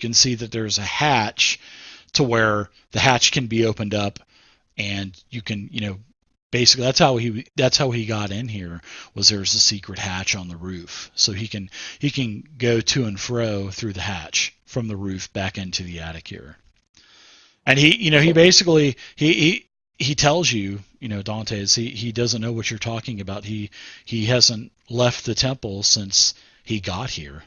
You can see that there's a hatch to where the hatch can be opened up, and you can, basically that's how he got in here. Was there's a secret hatch on the roof, so he can go to and fro through the hatch from the roof back into the attic here. And he basically he tells you, Dante's, he doesn't know what you're talking about. He hasn't left the temple since he got here.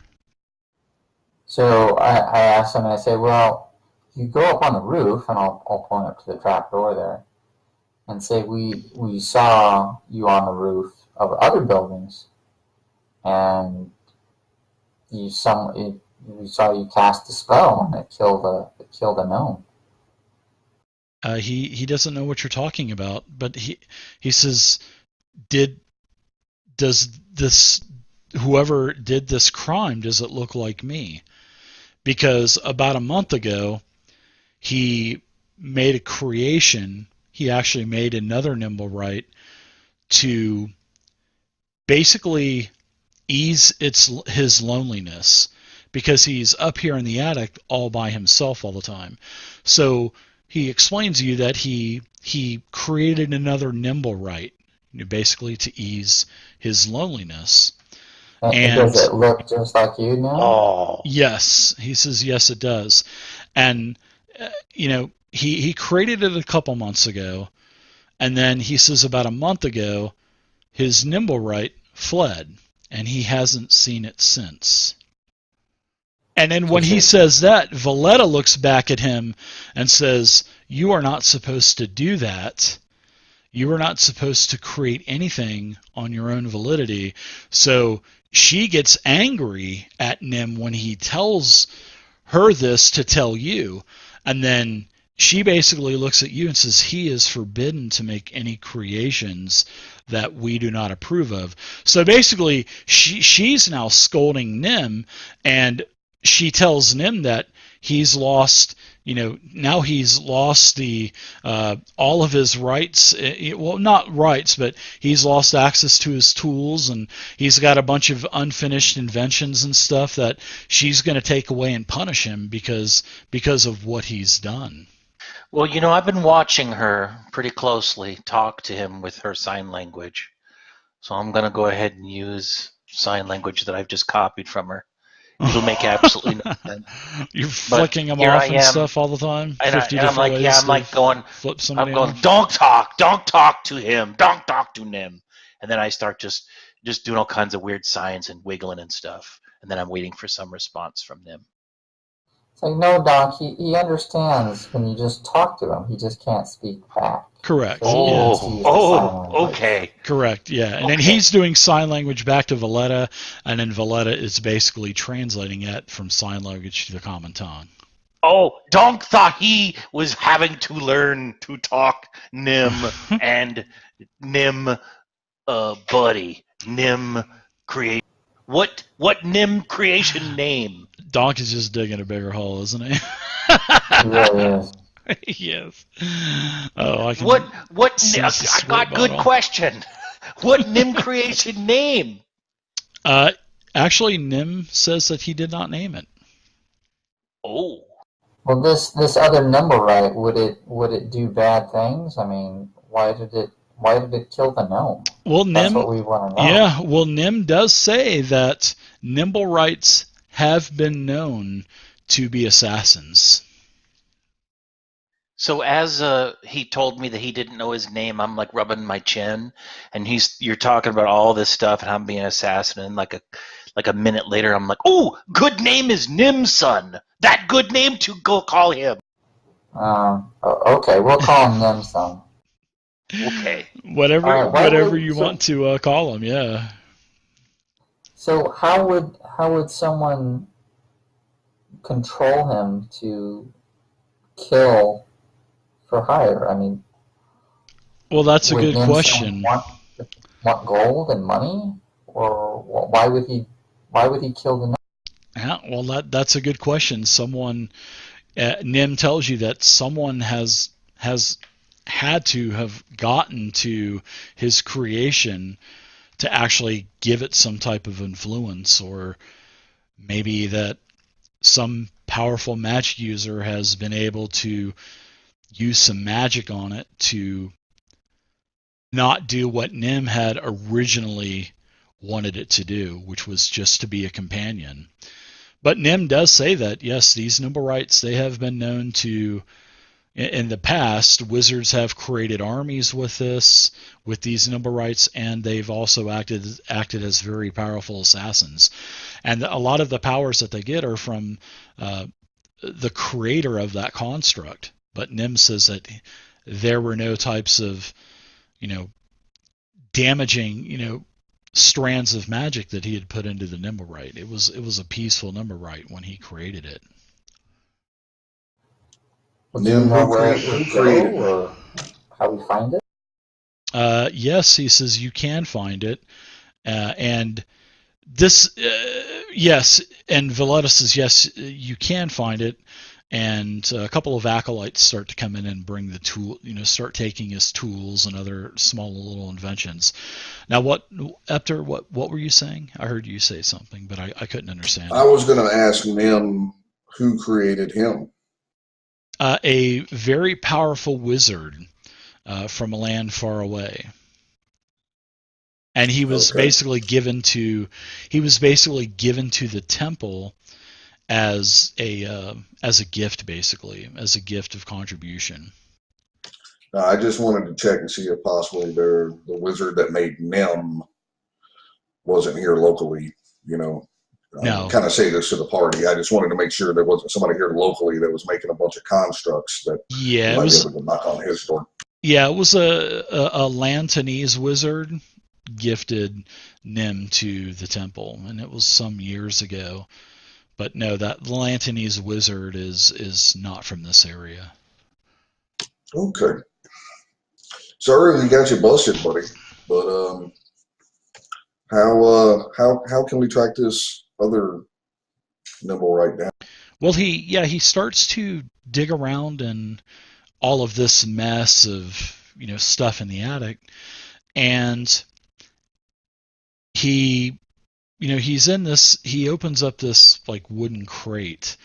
So I asked him, and I said, well, you go up on the roof, and I'll point up to the trap door there, and say, we saw you on the roof of other buildings, and we saw you cast a spell, and it killed a gnome. He doesn't know what you're talking about, but he says, does this, whoever did this crime, does it look like me? Because about a month ago, he made a creation. He actually made another Nimblewright to basically ease his loneliness, because he's up here in the attic all by himself all the time. So he explains to you that he created another Nimblewright, basically to ease his loneliness. And does it look just like you now? Oh, yes. He says, yes, it does. And, he created it a couple months ago, and then he says about a month ago, his Nimblewright fled, and he hasn't seen it since. And then when he says that, Valletta looks back at him and says, you are not supposed to do that. You are not supposed to create anything on your own validity. So she gets angry at Nim when he tells her this to tell you. And then she basically looks at you and says, he is forbidden to make any creations that we do not approve of. So basically, she's now scolding Nim, and she tells Nim that he's lost, now he's lost the all of his rights. Well, not rights, but he's lost access to his tools, and he's got a bunch of unfinished inventions and stuff that she's going to take away and punish him because of what he's done. Well, I've been watching her pretty closely talk to him with her sign language. So I'm going to go ahead and use sign language that I've just copied from her. It'll make absolutely no sense. You're flicking them off and stuff all the time. And I'm like, don't talk to him, don't talk to Nim. And then I start just doing all kinds of weird signs and wiggling and stuff. And then I'm waiting for some response from Nim. It's like, no, Doc, he understands when you just talk to him. He just can't speak back. Correct. Okay. Correct, yeah. And then he's doing sign language back to Valletta, and then Valletta is basically translating it from sign language to the common tongue. Oh, Donk thought he was having to learn to talk Nim and Nim buddy. Nim create. What Nim creation name? Donk is just digging a bigger hole, isn't he? Yeah. Yes. Oh, I can. What? I got good question. What Nim creation name? Actually, Nim says that he did not name it. Oh. Well, this other Nimblewright, would it do bad things? I mean, why did it kill the gnome? Well, That's what we want to know. Yeah. Well, Nim does say that Nimblewrights have been known to be assassins. So as he told me that he didn't know his name, I'm like rubbing my chin, and you're talking about all this stuff, and I'm being an assassin, and like a minute later, I'm like, oh, good name is Nimson. That good name to go call him. Okay, we'll call him Nimson. Okay. Whatever you want to call him, yeah. So how would someone control him to kill for hire? I mean, well, that's a good question. Want gold and money, or why would he kill the gnome? Yeah, well, that's a good question. Someone, Nim tells you that someone has had to have gotten to his creation to actually give it some type of influence, or maybe that some powerful magic user has been able to use some magic on it to not do what Nim had originally wanted it to do, which was just to be a companion. But Nim does say that, yes, these Nimblewrights, they have been known to, in the past, wizards have created armies with these Nimblewrights, and they've also acted as very powerful assassins. And a lot of the powers that they get are from the creator of that construct. But Nim says that there were no types of, damaging, strands of magic that he had put into the Nimblewright. It was a peaceful Nimblewright when he created it. Do you know where it created or how we find it? Yes, he says you can find it, and this, yes, and Valletta says yes, you can find it, and a couple of acolytes start to come in and bring the tool, start taking his tools and other small little inventions. Now, Epter, what were you saying? I heard you say something, but I couldn't understand. I was going to ask Nim who created him. A very powerful wizard from a land far away, and he was basically given to the temple as a gift, basically as a gift of contribution. I just wanted to check and see if possibly the wizard that made Nim wasn't here locally. No. Kind of say this to the party. I just wanted to make sure there wasn't somebody here locally that was making a bunch of constructs that it might was be able to knock on his door. Yeah, it was a Lantanese wizard gifted Nim to the temple, and it was some years ago. But no, that Lantanese wizard is not from this area. Okay. Sorry we got you busted, buddy. But how can we track this other Nimblewright down? Well, he starts to dig around in all of this mess of stuff in the attic, and he's in this. He opens up this like wooden crate,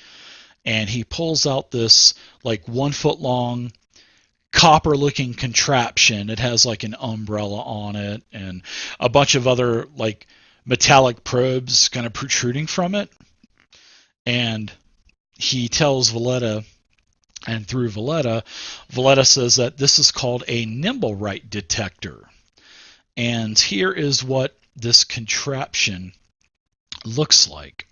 and he pulls out this like 1 foot long copper looking contraption. It has like an umbrella on it and a bunch of other like metallic probes kind of protruding from it. And he tells Valletta, and through Valletta says that this is called a Nimblewright detector. And here is what this contraption looks like.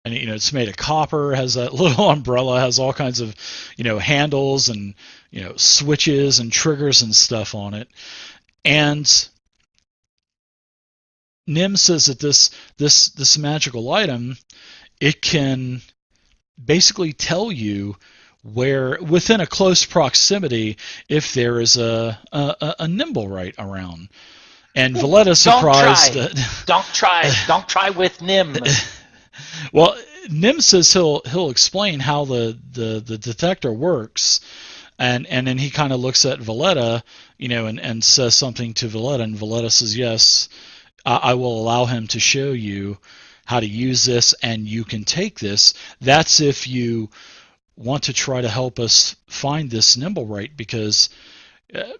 And it's made of copper, has that little umbrella, has all kinds of handles and switches and triggers and stuff on it. And Nim says that this magical item, it can basically tell you where, within a close proximity, if there is a Nimblewright around. And Valletta's surprised that don't try with Nim. Well, Nim says he'll explain how the detector works, and then he kind of looks at Valletta, and says something to Valletta, and Valletta says, yes, I will allow him to show you how to use this, and you can take this. That's if you want to try to help us find this Nimblewright, because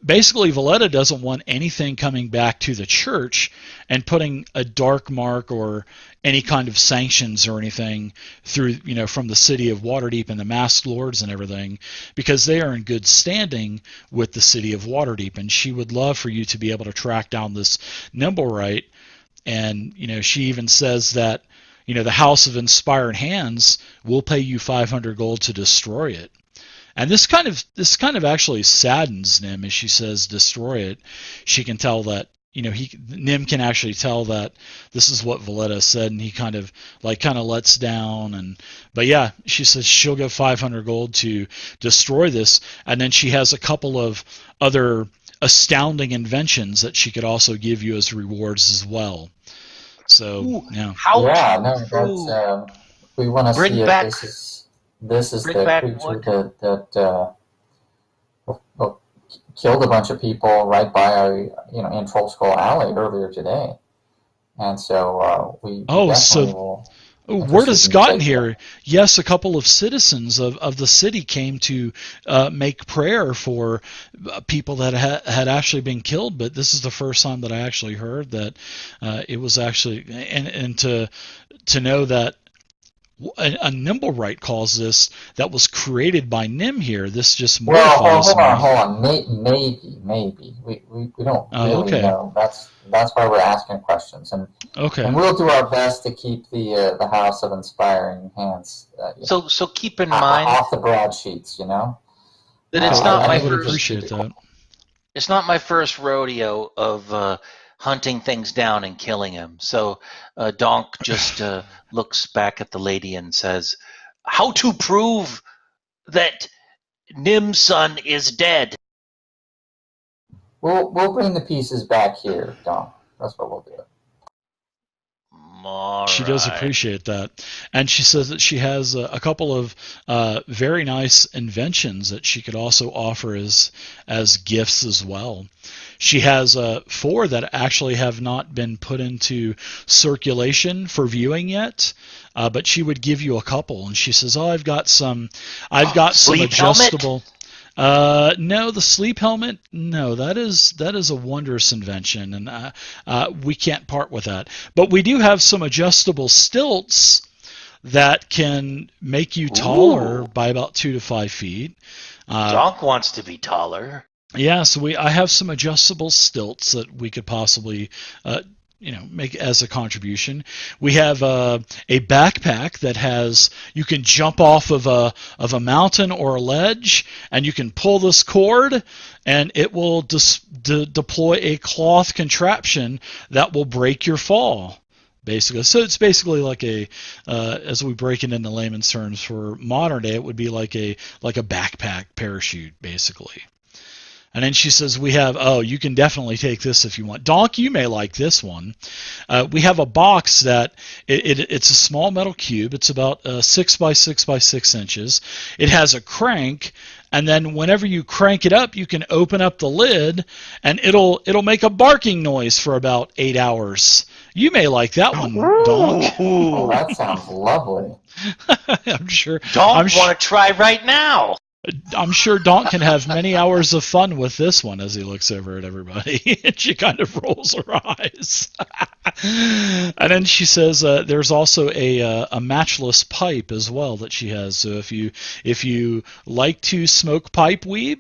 basically Valletta doesn't want anything coming back to the church and putting a dark mark or any kind of sanctions or anything through, from the city of Waterdeep and the masked lords and everything, because they are in good standing with the city of Waterdeep, and she would love for you to be able to track down this Nimblewright. And she even says that the House of Inspired Hands will pay you 500 gold to destroy it. And this kind of actually saddens Nim as she says destroy it. She can tell that Nim can actually tell that this is what Valletta said, and he kind of lets down. But yeah, she says she'll give 500 gold to destroy this, and then she has a couple of other astounding inventions that she could also give you as rewards as well. So yeah. We want to see if this is the creature that killed a bunch of people right by in Troll Skull Alley earlier today, and so we definitely will. Word has interested in gotten taking here. Yes, a couple of citizens of the city came to make prayer for people that had actually been killed, but this is the first time that I actually heard that it was actually, and to know that a Nimblewright calls this that was created by Nim here. This just Well, mortifies me. hold on. Maybe. We don't really Okay. know. That's why we're asking questions, and Okay. we'll do our best to keep the House of Inspiring Hands So keep in mind off the broadsheets. that it's not I my would first. appreciate that. It's not my first rodeo of hunting things down and killing him. So Donk just looks back at the lady and says, "How to prove that Nim's son is dead?" We'll bring the pieces back here, Don. That's what we'll do. She does appreciate that, and she says that she has a couple of very nice inventions that she could also offer as gifts as well. She has 4 that actually have not been put into circulation for viewing yet, but she would give you a couple. And she says, "Oh, I've got some adjustable." No, the sleep helmet. No, that is a wondrous invention, and we can't part with that. But we do have some adjustable stilts that can make you taller by about 2 to 5 feet. Donk wants to be taller. Yeah, so I have some adjustable stilts that we could possibly make as a contribution. We have a backpack that has, you can jump off of a mountain or a ledge, and you can pull this cord, and it will deploy a cloth contraption that will break your fall. Basically, so it's basically like as we break it into layman's terms for modern day, it would be like a backpack parachute, basically. And then she says, we have, you can definitely take this if you want. Donk, you may like this one. We have a box that, it's a small metal cube. It's about 6 by 6 by 6 inches. It has a crank, and then whenever you crank it up, you can open up the lid, and it'll make a barking noise for about 8 hours. You may like that one, Donk. Oh, that sounds lovely. I'm sure. Donk want to try right now. I'm sure Donk can have many hours of fun with this one as he looks over at everybody. And she kind of rolls her eyes. And then she says there's also a matchless pipe as well that she has. So if you like to smoke pipe weed,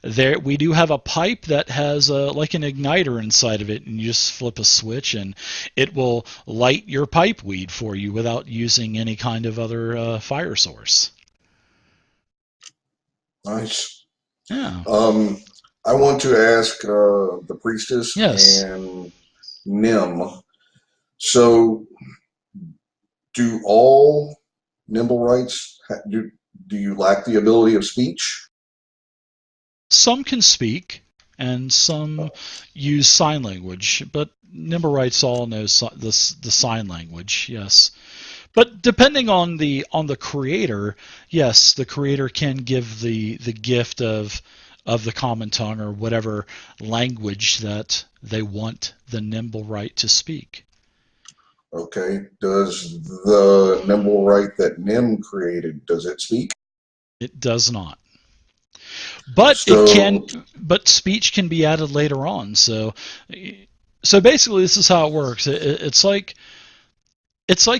we do have a pipe that has like an igniter inside of it, and you just flip a switch and it will light your pipe weed for you without using any kind of other fire source. Nice. Yeah. I want to ask the priestess and Nim. So, do all Nimblewrights do you lack the ability of speech? Some can speak, and some use sign language, but Nimblewrights all know the sign language. Yes. But depending on the creator, yes, the creator can give the gift of the common tongue or whatever language that they want the Nimblewright to speak. Okay. Does the Nimblewright that Nim created, does it speak? It does not. But but speech can be added later on. So basically, this is how it works. It's like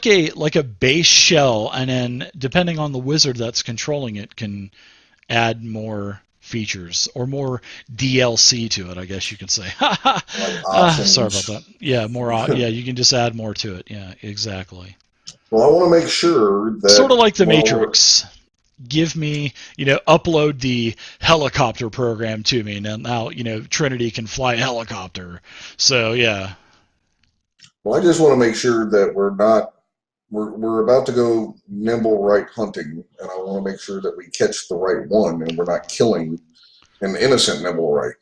a base shell, and then depending on the wizard that's controlling it, can add more features or more DLC to it, I guess you could say. Sorry about that. Yeah, more. Yeah, you can just add more to it. Yeah, exactly. Well, I want to make sure that sort of like the Matrix. Give me, upload the helicopter program to me, and now Trinity can fly a helicopter. So yeah. Well, I just want to make sure that we're about to go Nimblewright hunting, and I want to make sure that we catch the right one, and we're not killing an innocent Nimblewright.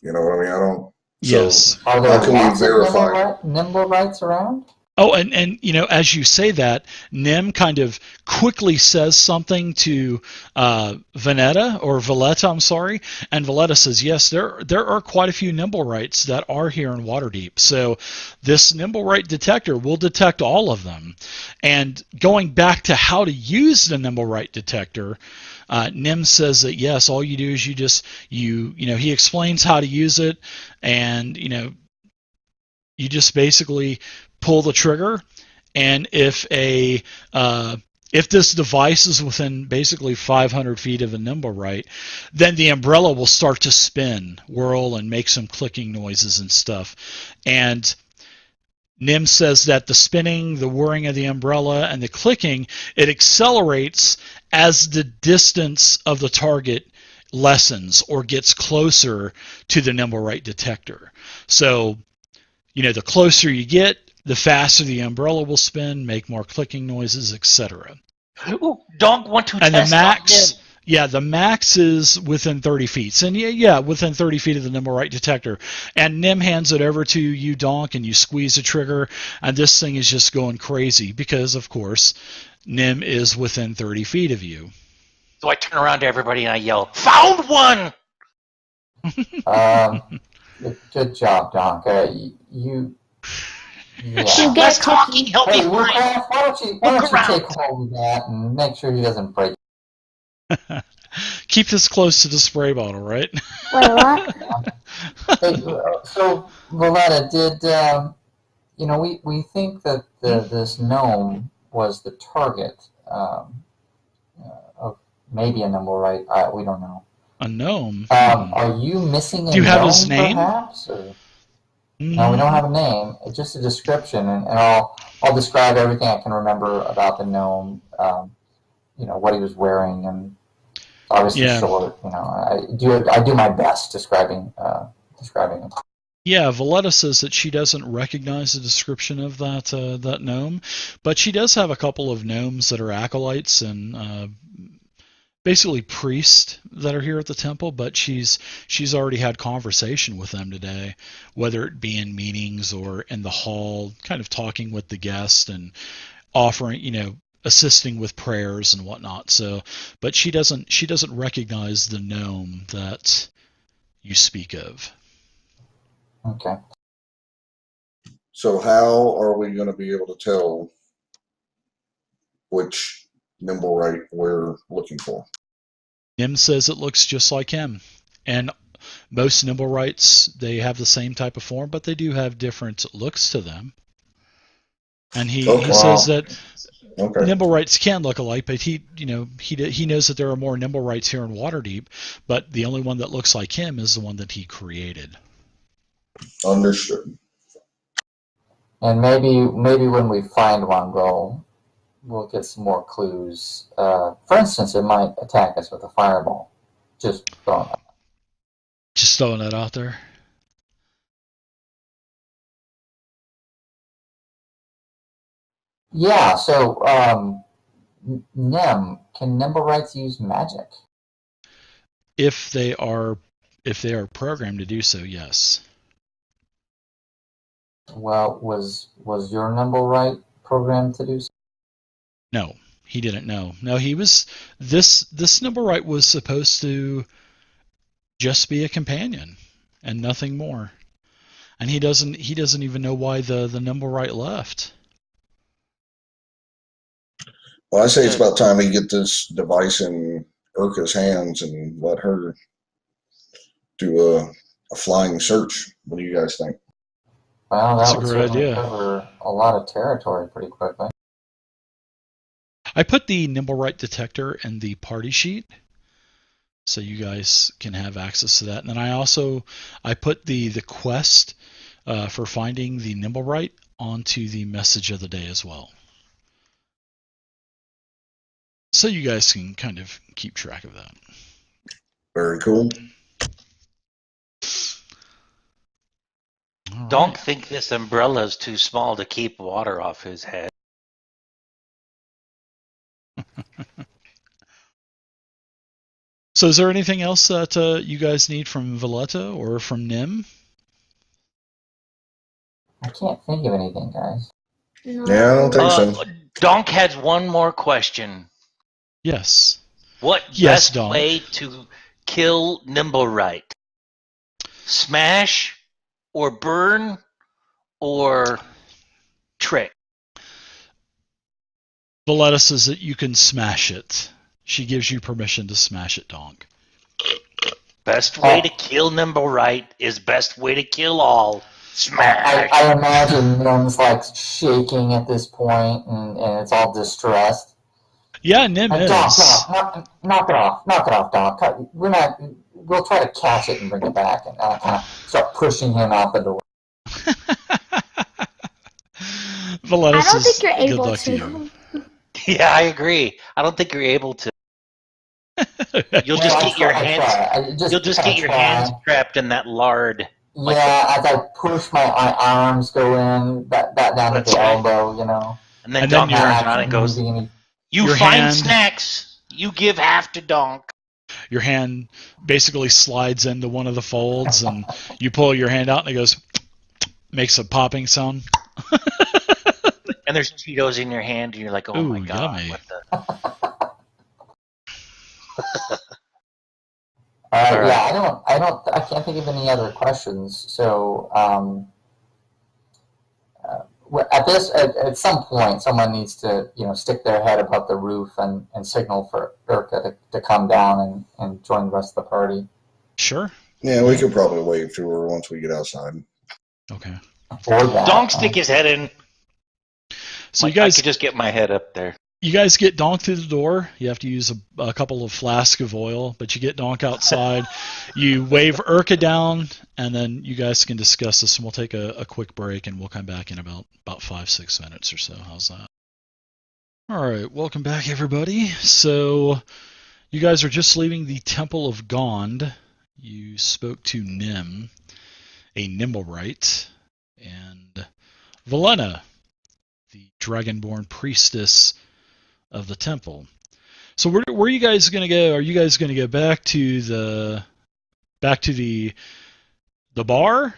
You know what I mean? I don't. Yes. Are there how can we lots verify? of Nimblewrights around? Oh, and as you say that, Nim kind of quickly says something to Valletta, I'm sorry, and Valletta says, yes, there are quite a few Nimblewrights that are here in Waterdeep. So this Nimblewright detector will detect all of them. And going back to how to use the Nimblewright detector, Nim says that yes, all you do is he explains how to use it, and you just basically pull the trigger, and if this device is within basically 500 feet of a Nimblewright, then the umbrella will start to spin, whirl, and make some clicking noises and stuff. And Nim says that the spinning, the whirring of the umbrella, and the clicking, it accelerates as the distance of the target lessens or gets closer to the Nimblewright detector. So, the closer you get, the faster the umbrella will spin, make more clicking noises, etc. Ooh, Donk want to And test the max, on the max is within 30 feet. And within 30 feet of the Nimblewright detector. And Nim hands it over to you, Donk, and you squeeze the trigger, and this thing is just going crazy because, of course, Nim is within 30 feet of you. So I turn around to everybody and I yell, "Found one!" Good job, Donk. You You Less get talking, cookie. help me Hey, find. Woodcraft, why don't you take hold of that and make sure he doesn't break it? Keep this close to the spray bottle, right? Wait, what? Hey, so Valletta, we think that this gnome was the target of maybe a Nimblewright. We don't know. A gnome. Are you missing a Do you have gnome, his name? perhaps? Or? No, we don't have a name. It's just a description, and I'll describe everything I can remember about the gnome. What he was wearing, and obviously short. I do my best describing him. Yeah, Valletta says that she doesn't recognize the description of that gnome, but she does have a couple of gnomes that are acolytes and basically priests that are here at the temple, but she's already had conversation with them today, whether it be in meetings or in the hall, kind of talking with the guest and offering, assisting with prayers and whatnot. So, but she doesn't recognize the gnome that you speak of. Okay. So how are we going to be able to tell which Nimblewright we're looking for? Nim says it looks just like him. And most Nimblewrights, they have the same type of form, but they do have different looks to them. And he says that Nimblewrights can look alike, but he knows that there are more Nimblewrights here in Waterdeep, but the only one that looks like him is the one that he created. Understood. And maybe when we find one, we'll get some more clues. For instance, it might attack us with a fireball. Just throwing that out there. Yeah. So, Nim, can Nimblewrights use magic? If they are programmed to do so, yes. Well, was your Nimblewright programmed to do so? No, he didn't know. No, he was this Nimblewright was supposed to just be a companion and nothing more. And he doesn't even know why the Nimblewright left. Well, I say it's about time we get this device in Urka's hands and let her do a flying search. What do you guys think? Well, That's that a would great certainly idea. cover a lot of territory pretty quickly. I put the Nimblewright detector in the party sheet, so you guys can have access to that. And then I put the quest for finding the Nimblewright onto the message of the day as well, so you guys can kind of keep track of that. Very cool. All Don't right. think this umbrella is too small to keep water off his head. So is there anything else that you guys need from Valletta or from Nim? I can't think of anything, guys. No. Yeah, I don't think so. Donk has one more question. Yes. What Yes, best Donk. way to kill Nimblewright? Smash or burn or trick? Valletta says that you can smash it. She gives you permission to smash it, Donk. Best way to kill Nimblewright is best way to kill all. Smash. I imagine Nim's like shaking at this point, and it's all distressed. Yeah, Nim is. Doc, knock it off, Doc. We're not. We'll try to catch it and bring it back, and kind of start pushing him out the door. Valletta I don't says, think you're good able luck to to. you. Yeah, I agree. I don't think you're able to. You'll just get your hands. You'll just get your hands trapped in that lard. Yeah, as I push my arms go in, that down to That's the right. elbow, you know. And then And then Donk your- turns around and goes, Moving "You your find hand- snacks. You give half to Donk." Your hand basically slides into one of the folds, and you pull your hand out, and it goes, makes a popping sound. And there's Cheetos in your hand, and you're like, "Oh my Ooh, god, yummy. what the?" All right. All Yeah, I can't think of any other questions. So, at some point, someone needs to, stick their head above the roof and signal for Urka to come down and join the rest of the party. Sure. Yeah, we could probably wave to her once we get outside. Okay. Or that. Donk stick his head in. So Like, you guys I could just get my head up there. get Donk through the door. You have to use a couple of flasks of oil, but you get Donk outside. You wave Urka down, and then you guys can discuss this, and we'll take a quick break, and we'll come back in about 5-6 minutes or so. How's that? All right, welcome back, everybody. So you guys are just leaving the Temple of Gond. You spoke to Nim, a Nimblewright, and Valena, the Dragonborn priestess of the temple. So where are you guys going to go? Are you guys going to go back to the bar,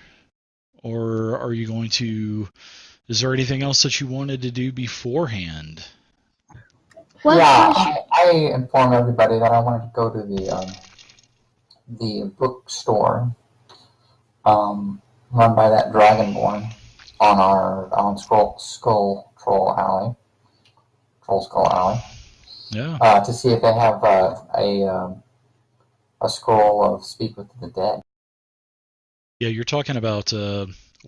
or are you going to? Is there anything else that you wanted to do beforehand? What Yeah, question? I informed everybody that I wanted to go to the bookstore run by that Dragonborn on Skull Alley. Troll Skull Alley. Yeah. To see if they have a scroll of Speak with the Dead. Yeah, you're talking about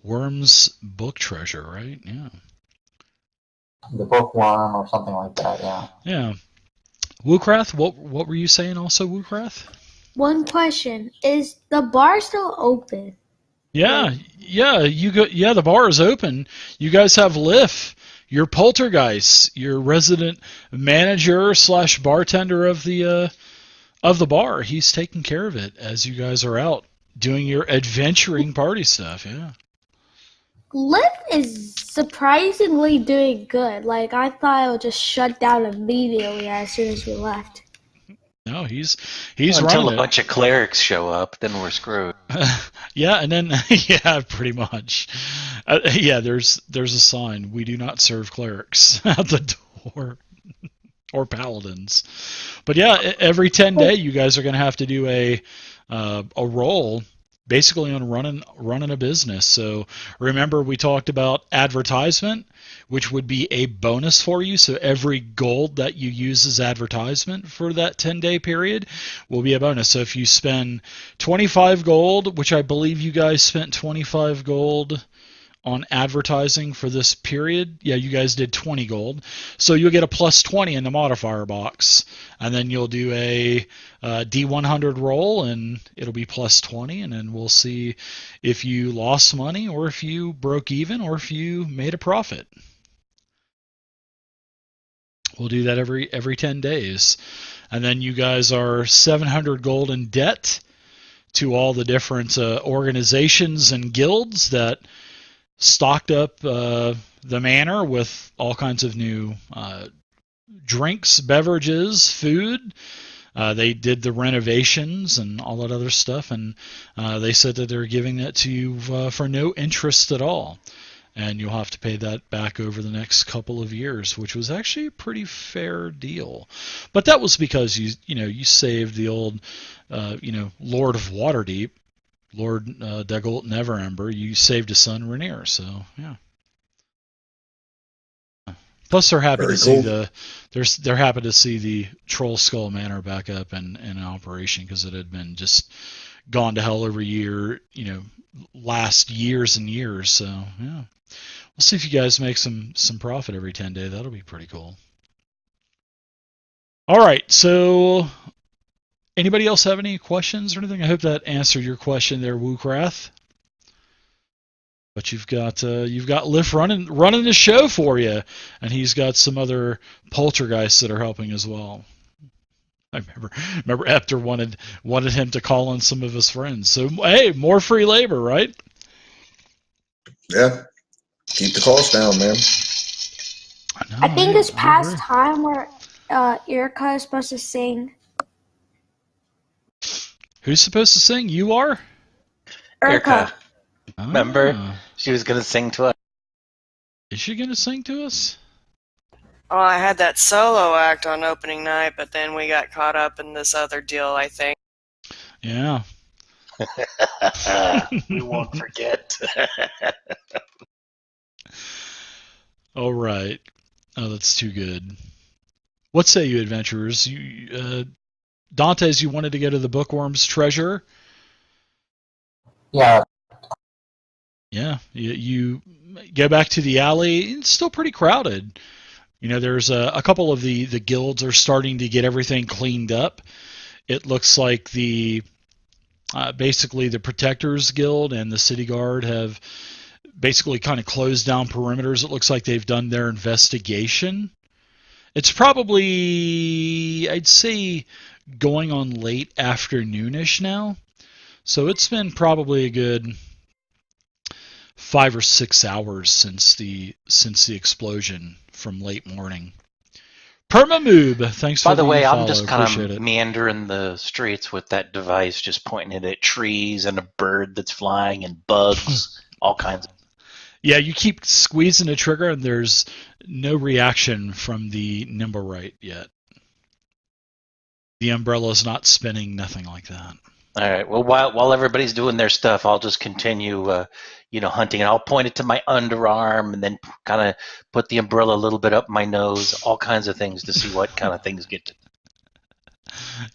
Worm's book treasure, right? Yeah. The bookworm or something like that, yeah. Yeah. Wookrath, what were you saying also, Wookrath? One question. Is the bar still open? Yeah, the bar is open. You guys have Liff, your poltergeist, your resident manager / bartender of the bar. He's taking care of it as you guys are out doing your adventuring party stuff. Yeah. Liv is surprisingly doing good. Like, I thought it would just shut down immediately as soon as we left. No, he's Until running a it. bunch of clerics show up, then we're screwed. Yeah, and then yeah, pretty much. Yeah, there's a sign: we do not serve clerics at the door, or paladins. But yeah, every 10 day, you guys are going to have to do a roll, basically on running a business. So remember, we talked about advertisement, which would be a bonus for you. So every gold that you use as advertisement for that 10-day period will be a bonus. So if you spend 25 gold, which I believe you guys spent 25 gold on advertising for this period. Yeah, you guys did 20 gold. So you'll get a plus 20 in the modifier box. And then you'll do a D100 roll, and it'll be plus 20. And then we'll see if you lost money, or if you broke even, or if you made a profit. We'll do that every 10 days. And then you guys are 700 gold in debt to all the different organizations and guilds that stocked up the manor with all kinds of new drinks, beverages, food. They did the renovations and all that other stuff, and they said that they're giving that to you for no interest at all. and you'll have to pay that back over the next couple of years, which was actually a pretty fair deal. But that was because you saved the old Lord of Waterdeep, Lord Dagult Neverember. You saved his son Rainier, so yeah. Plus, they're happy Very to see cool. they're happy to see the Troll Skull Manor back up and in operation, because it had been just gone to hell every year, last years and years. So yeah, we'll see if you guys make some profit every 10-day. That'll be pretty cool. All right, so anybody else have any questions or anything? I hope that answered your question there, Wookrath. But you've got Liff running the show for you, and he's got some other poltergeists that are helping as well. I remember Epter wanted him to call on some of his friends. So hey, more free labor, right? Yeah. Keep the cost down, man. I think it's past time where Erica is supposed to sing. Who's supposed to sing? You are? Erica. Remember? She was going to sing to us. Is she going to sing to us? Oh, I had that solo act on opening night, but then we got caught up in this other deal, I think. Yeah. We won't forget. All right. Oh, that's too good. What say you, adventurers? Dantes, you wanted to go to the Bookworm's Treasure? Yeah. Yeah, you go back to the alley. It's still pretty crowded. There's a couple of the guilds are starting to get everything cleaned up. It looks like basically the Protectors Guild and the City Guard have basically kind of closed down perimeters. It looks like they've done their investigation. It's probably, I'd say, going on late afternoonish now. So it's been probably a good 5 or 6 hours since the explosion from late morning. Permamoob, thanks for the By the way, follow. I'm just kind Appreciate of it. meandering the streets with that device, just pointing it at trees and a bird that's flying and bugs, all kinds of. Yeah, you keep squeezing the trigger and there's no reaction from the Nimblewright yet. The umbrella's not spinning, nothing like that. All right. Well, while everybody's doing their stuff, I'll just continue, hunting. And I'll point it to my underarm and then kind of put the umbrella a little bit up my nose, all kinds of things to see what kind of things get to.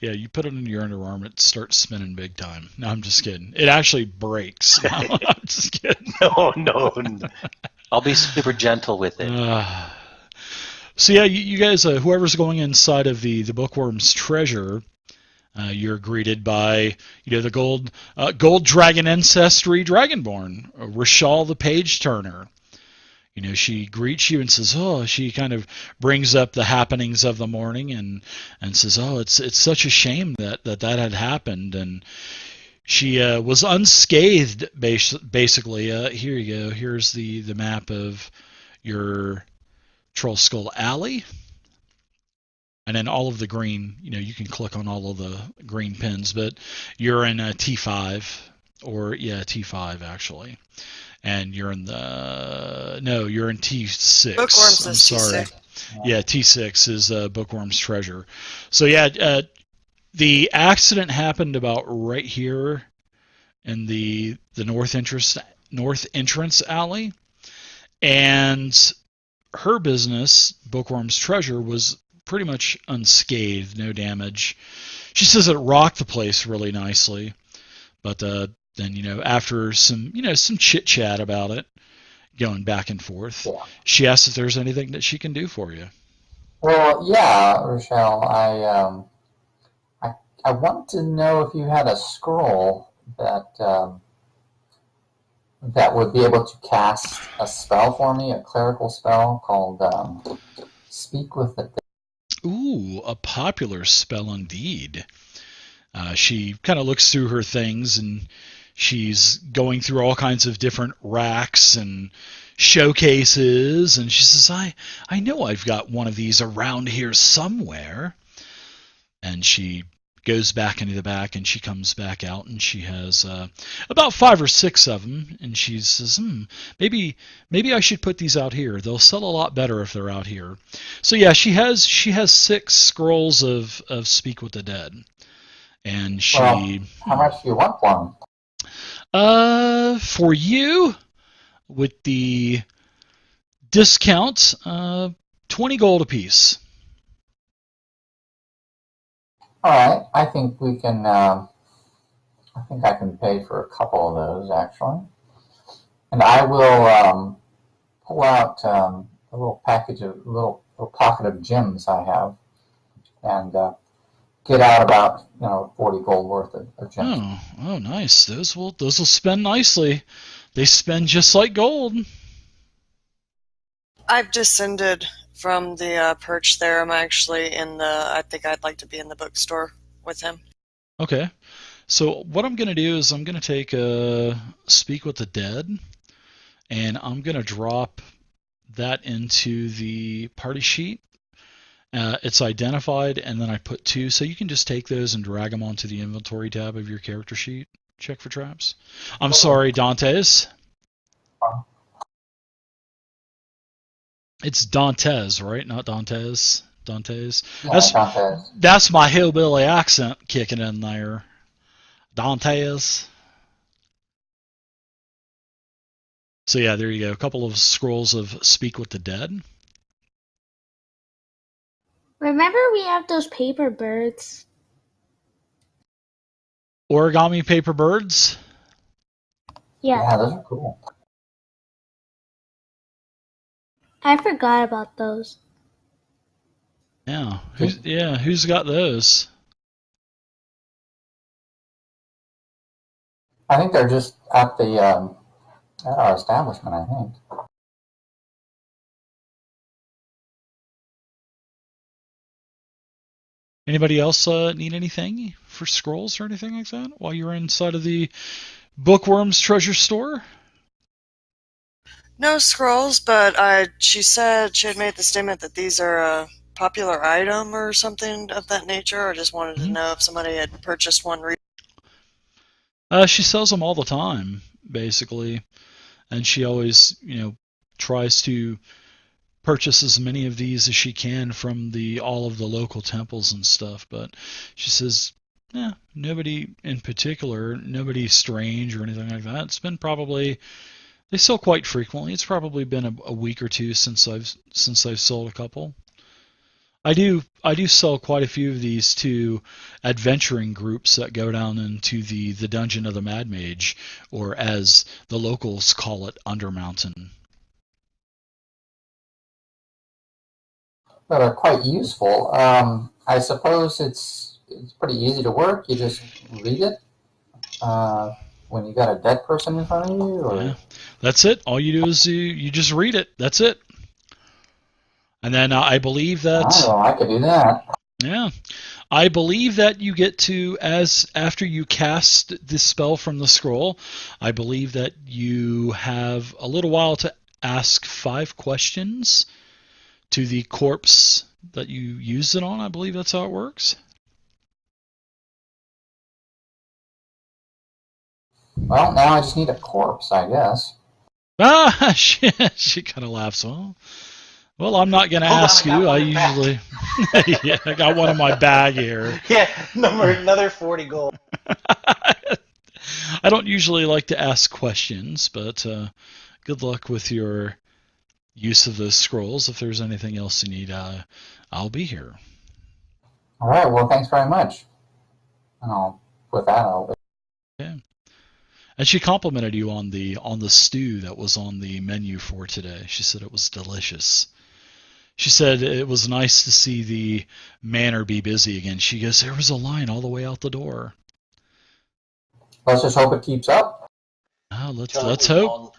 Yeah, you put it in your underarm, it starts spinning big time. No, I'm just kidding. It actually breaks. No, I'm just kidding. No. I'll be super gentle with it. So yeah, you guys, whoever's going inside of the Bookworm's Treasure, you're greeted by the gold dragon ancestry dragonborn, Rashal the Page Turner. She greets you and says, oh, she kind of brings up the happenings of the morning and says, oh, it's such a shame that had happened. And she was unscathed, basically. Here you go. Here's the map of your Troll Skull Alley. And then all of the green, you can click on all of the green pins, but you're in T5, or T5 actually. And you're in you're in T6. Bookworm says I'm sorry. T6. Yeah, T6 is Bookworm's Treasure. So yeah, the accident happened about right here in the north entrance alley, and her business, Bookworm's Treasure, was pretty much unscathed, no damage. She says it rocked the place really nicely, but then after some chit chat about it, going back and forth, she asks if there's anything that she can do for you. Well, yeah, Rochelle, I want to know if you had a scroll that would be able to cast a spell for me, a clerical spell called Speak with the Dead. Ooh, a popular spell indeed. She kind of looks through her things, and she's going through all kinds of different racks and showcases, and she says, I know I've got one of these around here somewhere. And she goes back into the back, and she comes back out, and she has about 5 or 6 of them, and she says, maybe I should put these out here. They'll sell a lot better if they're out here. So yeah, she has 6 scrolls of Speak with the Dead, and she. Well, how much do you want for them? For you, with the discount, 20 gold apiece. All right, I think we can. I think I can pay for a couple of those actually, and I will pull out a little package of little pocket of gems I have, and get out about 40 gold worth of gems. Oh, nice. Those will spend nicely. They spend just like gold. I've descended from the perch there. I'm actually I think I'd like to be in the bookstore with him. Okay. So what I'm going to do is I'm going to take Speak with the Dead, and I'm going to drop that into the party sheet. It's identified, and then I put 2, so you can just take those and drag them onto the inventory tab of your character sheet. Check for traps. I'm sorry, Dantes. It's Dantes, right? Not Dantes. Dantes. Yeah, That's my hillbilly accent kicking in there. Dantes. So yeah, there you go. A couple of scrolls of Speak with the Dead. Remember we have those paper birds? Origami paper birds? Yeah, those are cool. I forgot about those. Yeah. Who's got those? I think they're just at our establishment, I think. Anybody else need anything for scrolls or anything like that while you're inside of the Bookworm's treasure store? No scrolls, but she said she had made the statement that these are a popular item or something of that nature. I just wanted to know if somebody had purchased one. She sells them all the time, basically, and she always, tries to purchase as many of these as she can from all of the local temples and stuff. But she says, nobody in particular, nobody strange or anything like that. It's been probably. They sell quite frequently. It's probably been a week or two since I've sold a couple. I do sell quite a few of these to adventuring groups that go down into the Dungeon of the Mad Mage, or as the locals call it, Undermountain. Well, they're quite useful. I suppose it's pretty easy to work. You just read it when you got a dead person in front of you, or. Yeah. That's it. All you do is you just read it. That's it. And then I believe that. Oh, I could do that. Yeah, I believe that you get to, after you cast the spell from the scroll, I believe that you have a little while to ask 5 questions to the corpse that you used it on. I believe that's how it works. Well, now I just need a corpse, I guess. Ah, she kind of laughs. Well, I'm not going to ask you. I usually, yeah, I got one in my bag here. Yeah, another 40 gold. I don't usually like to ask questions, but good luck with your use of those scrolls. If there's anything else you need, I'll be here. All right. Well, thanks very much. And with that, I'll. Yeah. And she complimented you on the stew that was on the menu for today. She said it was delicious. She said it was nice to see the manor be busy again. She goes, there was a line all the way out the door. Let's just hope it keeps up. Oh, let's hope.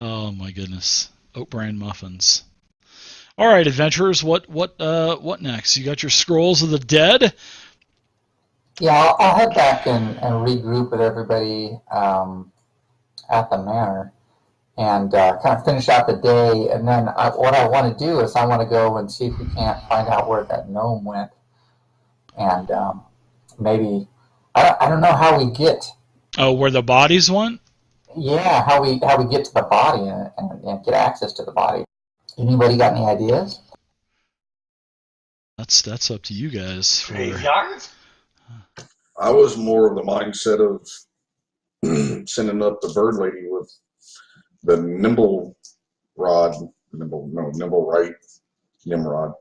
Oh my goodness. Oat bran muffins. All right, adventurers, what next? You got your scrolls of the dead? Yeah, I'll head back and regroup with everybody at the manor. and kind of finish out the day. And then what I want to do is I want to go and see if we can't find out where that gnome went, and maybe I don't know how we get. Oh, where the bodies went? Yeah, how we get to the body and get access to the body. Anybody got any ideas? That's up to you guys. Graveyard? I was more of the mindset of sending up the bird lady with the nimble right, Nimrod.